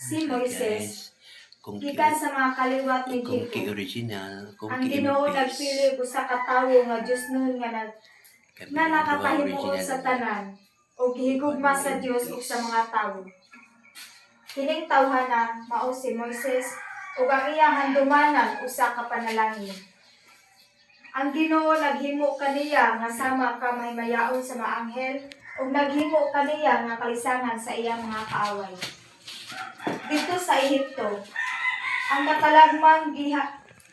si Moises Kung gikan sa mga kaliwat ni kung Jacob. original, kung Ang Ginoo nagpili usa ka tawo nga Dios nun nga nakapahimo sa tanan o gihigugma sa Dios ug sa mga tawo. Kining tawhana mao si Moises ug ang iyang handumanan usa ka panalangin. Ang Ginoo naghimo kaniya nga sama ka mahimayaon sa mga anghel ug naghimo kaniya nga kalisangan sa iyang mga kaaway. Dito sa Ehipto, ang katalagmang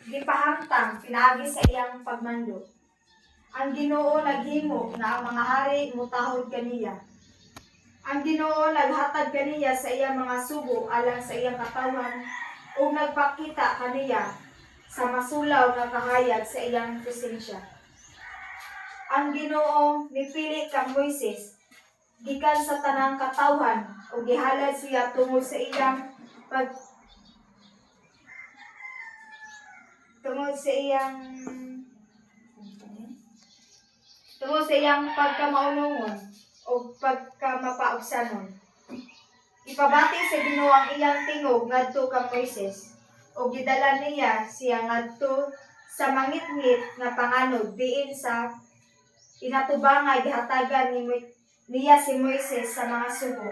gipahangtang pinaagi sa iyang pagmando. Ang Ginoo naghimo nga ang mga hari mutahod kaniya. Ang Ginoo naghatag kaniya sa iyang mga sugo alang sa iyang katawan ug nagpakita kaniya sa masulaw nga kahayag sa iyang presensya. Ang Ginoo mipili kang Moises gikan sa tanang katawhan ug gihalad siya tungod sa iyang pagkamaunungon o pagkamapaubsanon. Ipabati sa Ginoo ang iyang tingog ngadto kang Moises o gidala niya siya ngadto sa mangitngit nga panganod diin sa inatubangay gihatagan niya si Moises sa mga sugo.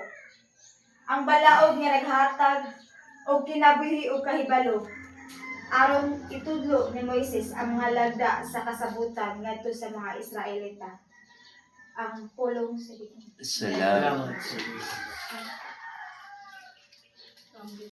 Ang balaod nga naghatag og kinabuhi ug kahibalo aron itudlo ni Moises ang mga lagda sa kasabutan ngadto sa mga Israelita. Ang pulong sa Ginoo. Salamat.